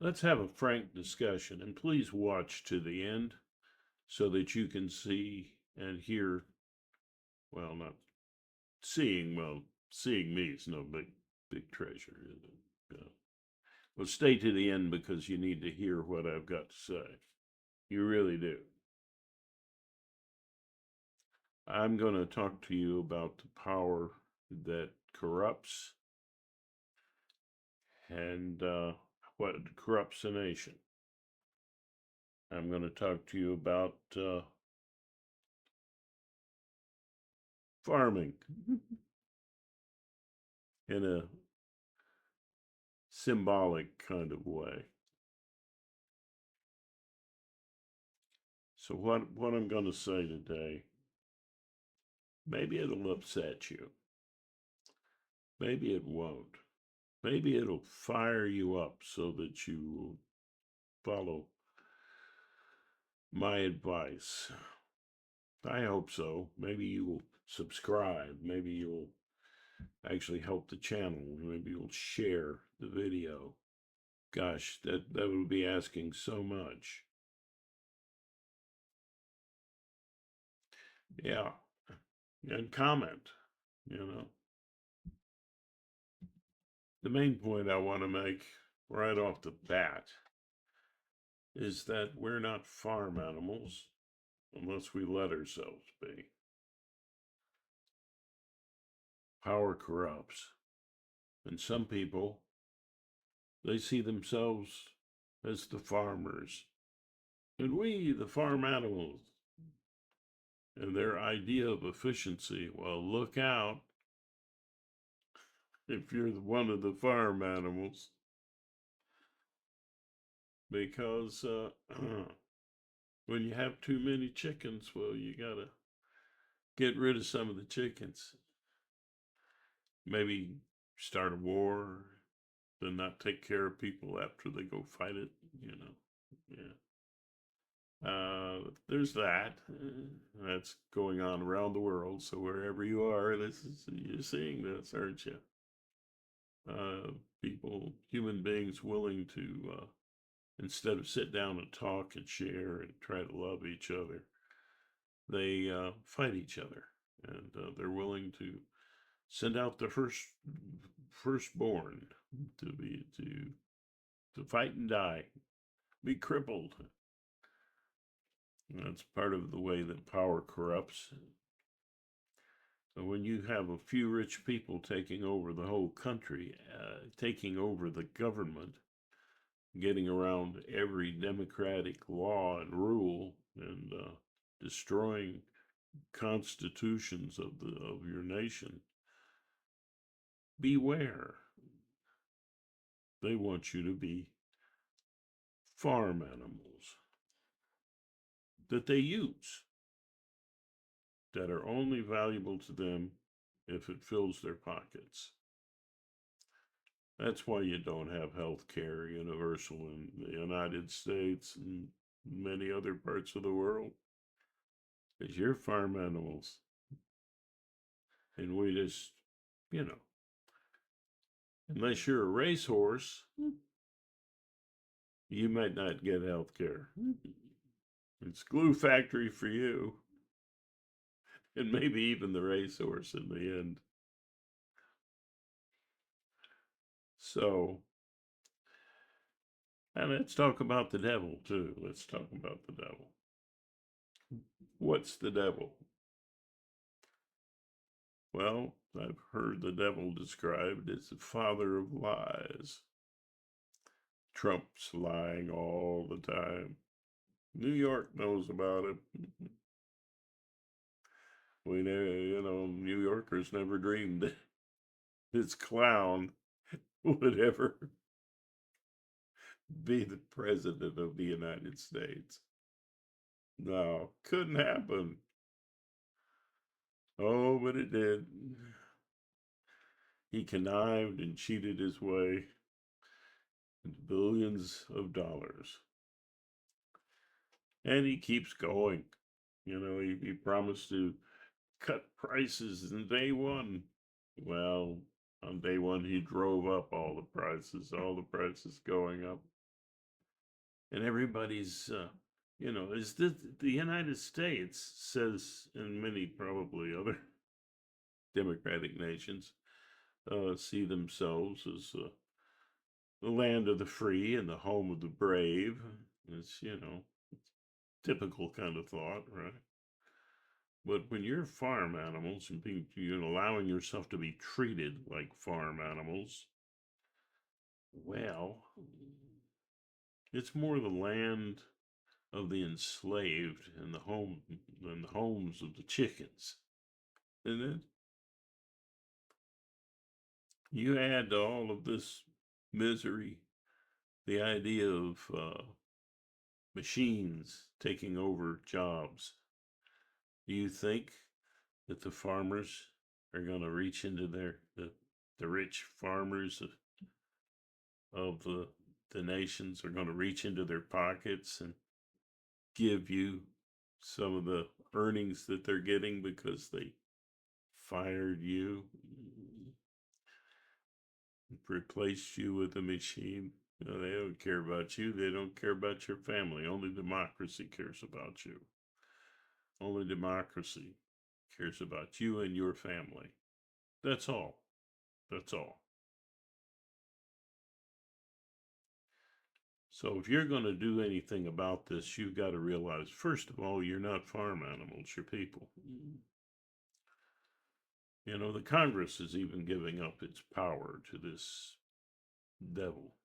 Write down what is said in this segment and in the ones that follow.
Let's have a frank discussion, and please watch to the end so that you can see and hear. Well, not seeing. Well, seeing me is no big treasure, is it? Well, stay to the end because you need to hear what I've got to say. You really do. I'm going to talk to you about the power that corrupts and what corrupts a nation. I'm going to talk to you about farming in a symbolic kind of way. So what I'm going to say today, maybe it'll upset you. Maybe it won't. Maybe it'll fire you up so that you will follow my advice. I hope so. Maybe you will subscribe. Maybe you'll actually help the channel. Maybe you'll share the video. Gosh, that would be asking so much. Yeah. And comment, you know. The main point I want to make right off the bat is that we're not farm animals unless we let ourselves be. Power corrupts. And some people, they see themselves as the farmers. And we, the farm animals, and their idea of efficiency, well, look out if you're one of the farm animals. Because when you have too many chickens, well, you gotta get rid of some of the chickens. Maybe start a war, then not take care of people after they go fight it, you know. Yeah. There's that. That's going on around the world. So wherever you are, you're seeing this, aren't you? People, human beings willing to, instead of sit down and talk and share and try to love each other, they fight each other, and they're willing to send out the firstborn to fight and die, be crippled. That's part of the way that power corrupts. When you have a few rich people taking over the whole country, taking over the government, getting around every democratic law and rule, and destroying constitutions of your nation, beware. They want you to be farm animals that they use, that are only valuable to them if it fills their pockets. That's why you don't have health care universal in the United States and many other parts of the world. Because you're farm animals. And we just, you know, unless you're a racehorse, you might not get health care. It's glue factory for you. And maybe even the racehorse in the end. So, and let's talk about the devil too. Let's talk about the devil. What's the devil? Well, I've heard the devil described as the father of lies. Trump's lying all the time. New York knows about it. We know, New Yorkers never dreamed that this clown would ever be the president of the United States. No, couldn't happen. Oh, but it did. He connived and cheated his way into billions of dollars. And he keeps going. He promised to cut prices in day one. Well, on day one, he drove up all the prices going up. and everybody's, is the United States says, and many probably other democratic nations see themselves as the land of the free and the home of the brave. It's, typical kind of thought, right? But when you're farm animals and you're allowing yourself to be treated like farm animals, well, it's more the land of the enslaved and the homes of the chickens. And then you add to all of this misery the idea of machines taking over jobs. Do you think that the farmers are going to reach into the rich farmers of the nations are going to reach into their pockets and give you some of the earnings that they're getting because they fired you, replaced you with a machine? They don't care about you. They don't care about your family. Only democracy cares about you. Only democracy cares about you and your family. That's all. That's all. So if you're going to do anything about this, you've got to realize, first of all, you're not farm animals, you're people. The Congress is even giving up its power to this devil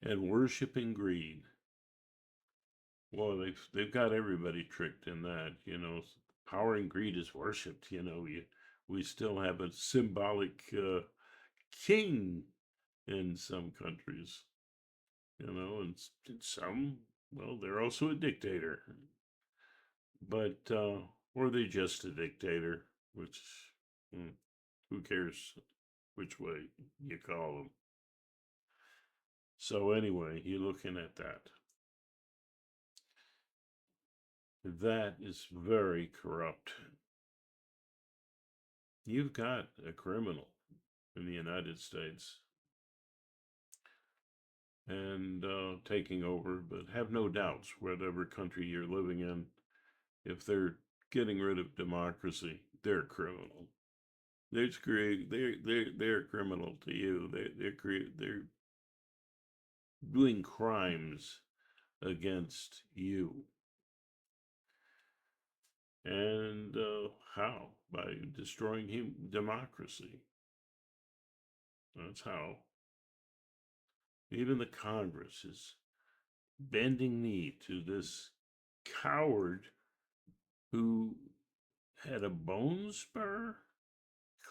and worshiping greed. Well, they've got everybody tricked in that. Power and greed is worshipped. We still have a symbolic king in some countries. And some, well, they're also a dictator. But or they just a dictator, which who cares which way you call them. So anyway, you're looking at that. That is very corrupt. You've got a criminal in the United States and taking over, but have no doubts, whatever country you're living in, if they're getting rid of democracy, they're a criminal. They're a criminal to you. They're doing crimes against you. And how? By destroying democracy. That's how. Even the Congress is bending knee to this coward who had a bone spur,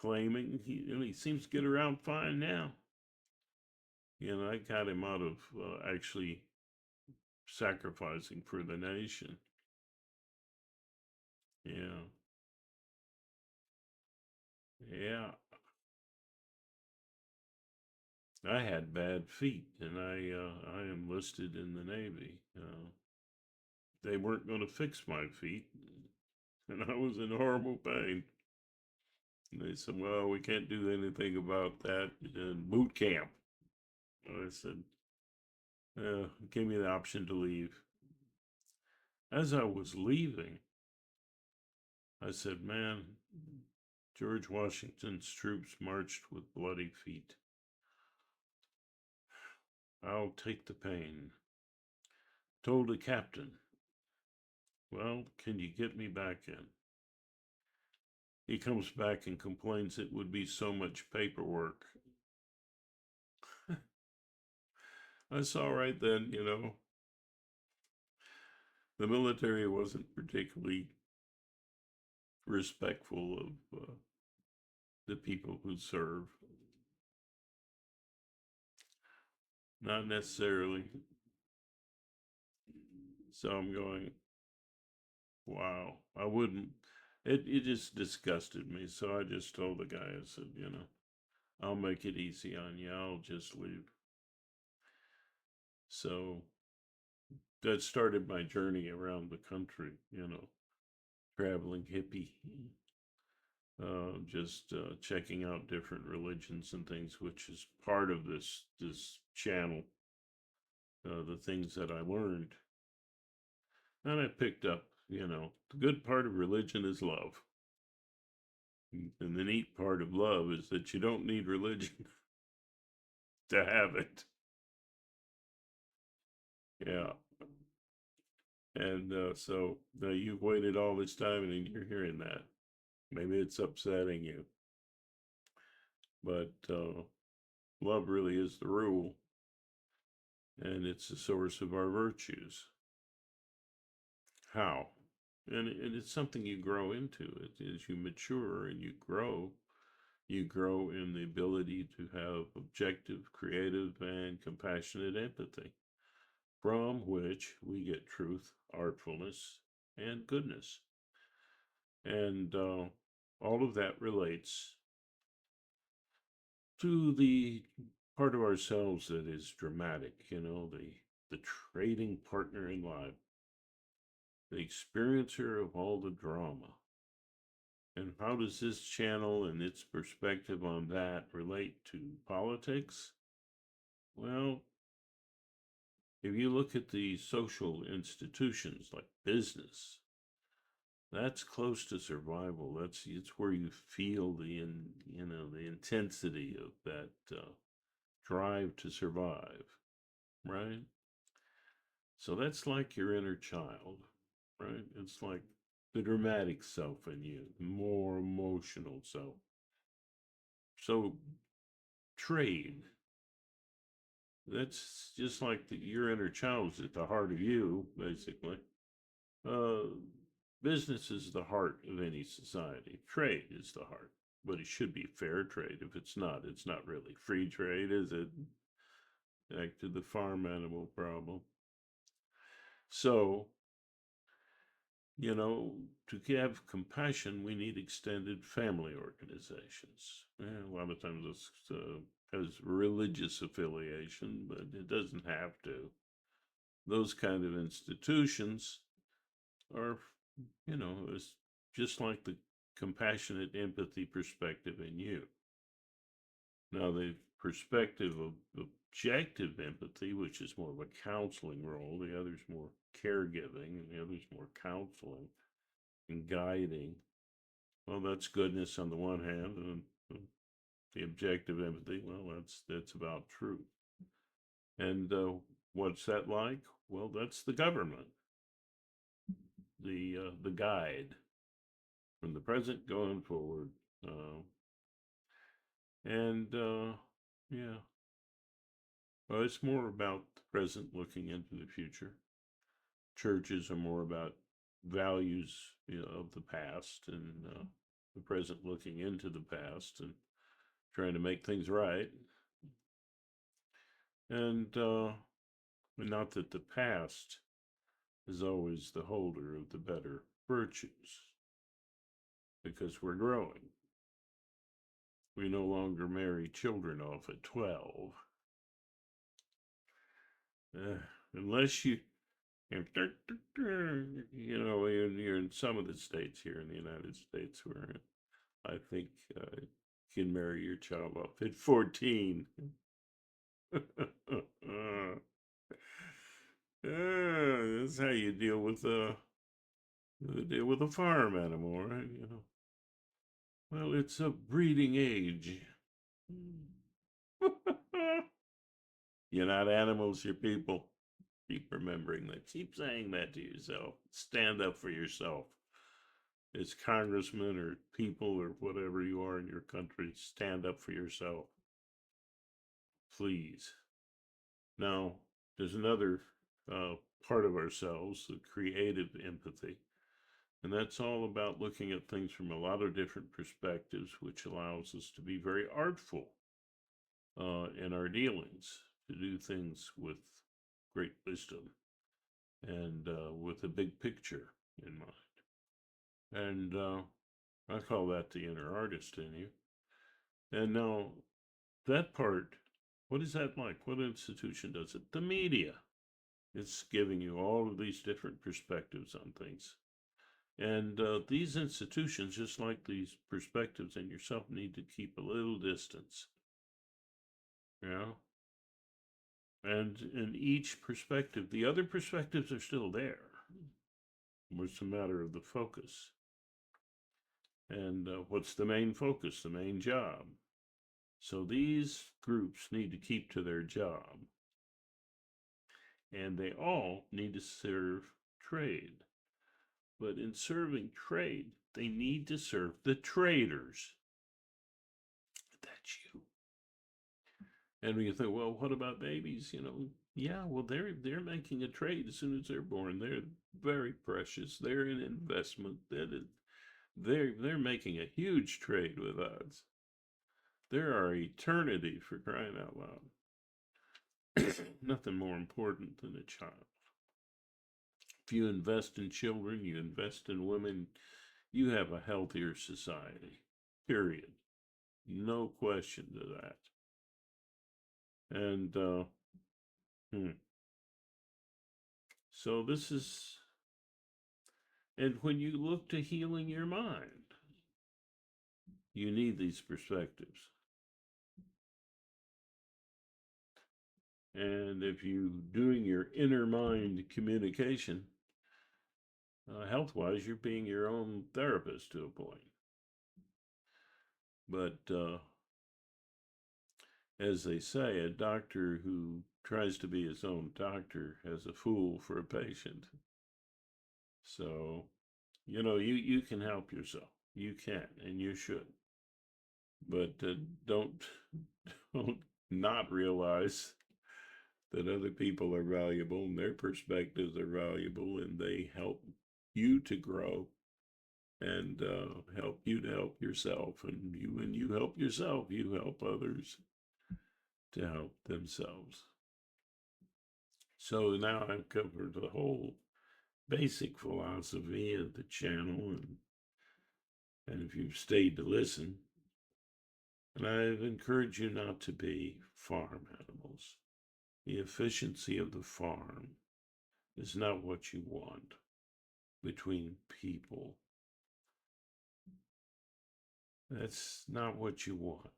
claiming he seems to get around fine now. I got him out of actually sacrificing for the nation. Yeah. Yeah. I had bad feet, and I enlisted in the Navy. They weren't going to fix my feet, and I was in horrible pain. And they said, "Well, we can't do anything about that in boot camp." And I said, "Give me the option to leave." As I was leaving, I said, "Man, George Washington's troops marched with bloody feet. I'll take the pain." Told the captain, "Well, can you get me back in?" He comes back and complains it would be so much paperwork. I saw right then, the military wasn't particularly respectful of the people who serve. Not necessarily. So I'm going, wow, I wouldn't. It just disgusted me. So I just told the guy, I said, I'll make it easy on you. I'll just leave. So that started my journey around the country, traveling hippie. just checking out different religions and things, which is part of this channel. The things that I learned, and I picked up. The good part of religion is love, and the neat part of love is that you don't need religion to have it. Yeah. And so you've waited all this time and you're hearing that. Maybe it's upsetting you, but love really is the rule, and it's the source of our virtues. How? And it's something you grow into. As you mature and you grow in the ability to have objective, creative, and compassionate empathy, from which we get truth, artfulness, and goodness. And all of that relates to the part of ourselves that is dramatic, the trading partner in life, the experiencer of all the drama. And how does this channel and its perspective on that relate to politics? Well, if you look at the social institutions like business, that's close to survival. It's where you feel the intensity of that drive to survive, right? So that's like your inner child, right? It's like the dramatic self in you, the more emotional self. So trade, that's just like your inner child's at the heart of you, basically. Uh, Business is the heart of any society. Trade is the heart, but it should be fair trade. If it's not really free trade, is it? Back to the farm animal problem. So, to have compassion, we need extended family organizations. A lot of times this has religious affiliation, but it doesn't have to. Those kind of institutions are, it's just like the compassionate empathy perspective in you. Now, the perspective of objective empathy, which is more of a counseling role, the other's more caregiving, and the other's more counseling and guiding. Well, that's goodness on the one hand, and the objective empathy, well, that's about truth. And what's that like? Well, that's the government, the guide from the present going forward. And yeah, well, it's more about the present looking into the future. Churches are more about values, of the past, and the present looking into the past and trying to make things right. And not that the past is always the holder of the better virtues, because we're growing. We no longer marry children off at 12. Unless you're in some of the states here in the United States where I think you can marry your child off at 14. That's how you deal with a farm animal, right? Well, it's a breeding age. You're not animals, you're people. Keep remembering that. Keep saying that to yourself. Stand up for yourself. As congressmen or people or whatever you are in your country, stand up for yourself. Please. Now, there's another part of ourselves, the creative empathy. And that's all about looking at things from a lot of different perspectives, which allows us to be very artful in our dealings, to do things with great wisdom and with a big picture in mind. And I call that the inner artist in you. And now, that part, what is that like? What institution does it? The media. It's giving you all of these different perspectives on things. And these institutions, just like these perspectives in yourself, need to keep a little distance. You know? And in each perspective, the other perspectives are still there. It's a matter of the focus. And what's the main focus, the main job? So these groups need to keep to their job. And they all need to serve trade. But in serving trade, they need to serve the traders. That's you. And when you think, well, what about babies? Yeah, well, they're making a trade as soon as they're born. They're very precious. They're an investment. They're making a huge trade with us. There are eternity, for crying out loud. Nothing more important than a child. If you invest in children, you invest in women, you have a healthier society. Period. No question to that. And so this is, and when you look to healing your mind, you need these perspectives. And if you doing your inner mind communication, health-wise, you're being your own therapist to a point. But as they say, a doctor who tries to be his own doctor has a fool for a patient. So, you can help yourself. You can, and you should. But don't not realize that other people are valuable and their perspectives are valuable, and they help you to grow and help you to help yourself. And when you help yourself, you help others to help themselves. So now I've covered the whole basic philosophy of the channel, and if you've stayed to listen, and I've encouraged you not to be farm animals. The efficiency of the farm is not what you want between people. That's not what you want.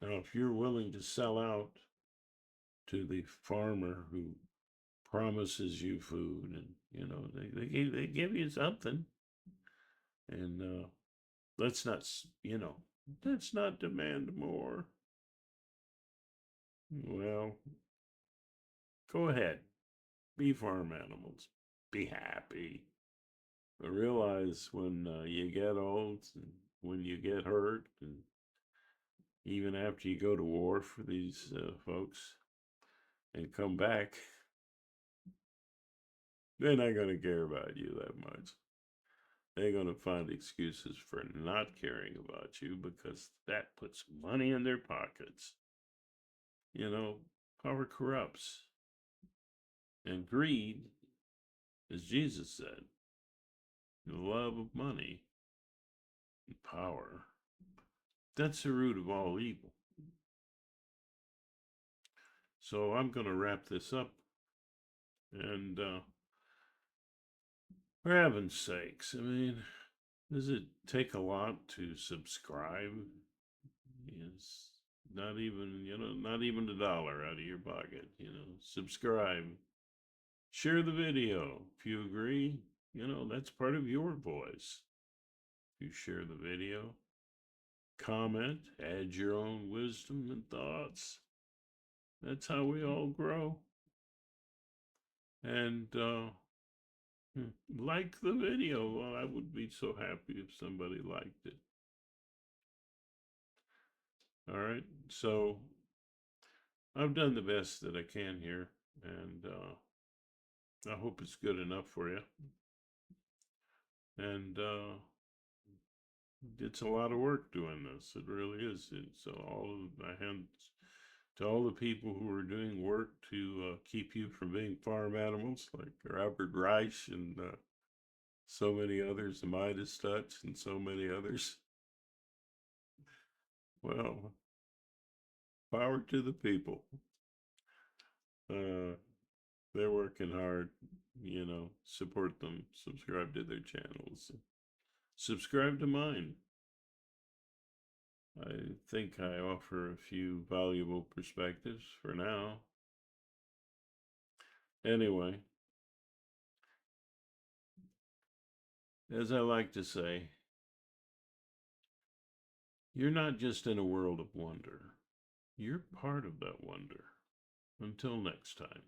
Now, if you're willing to sell out to the farmer who promises you food, and they give you something, and let's not demand more. Well, go ahead, be farm animals, be happy, but realize when you get old and when you get hurt, and even after you go to war for these folks and come back, they're not going to care about you that much. They're going to find excuses for not caring about you because that puts money in their pockets. Power corrupts. And greed, as Jesus said, the love of money and power, that's the root of all evil. So I'm going to wrap this up. And for heaven's sakes, does it take a lot to subscribe? Yes. Not even $1 out of your pocket, subscribe. Share the video. If you agree, that's part of your voice. If you share the video, comment, add your own wisdom and thoughts. That's how we all grow. And like the video. Well, I would be so happy if somebody liked it. All right. So I've done the best that I can here, and I hope it's good enough for you. And it's a lot of work doing this. It really is. So all of my hands to all the people who are doing work to keep you from being farm animals, like Robert Reich and so many others, the Midas Touch and so many others. Well, power to the people. They're working hard, support them, subscribe to their channels, subscribe to mine. I think I offer a few valuable perspectives for now. Anyway, as I like to say, you're not just in a world of wonder. You're part of that wonder. Until next time.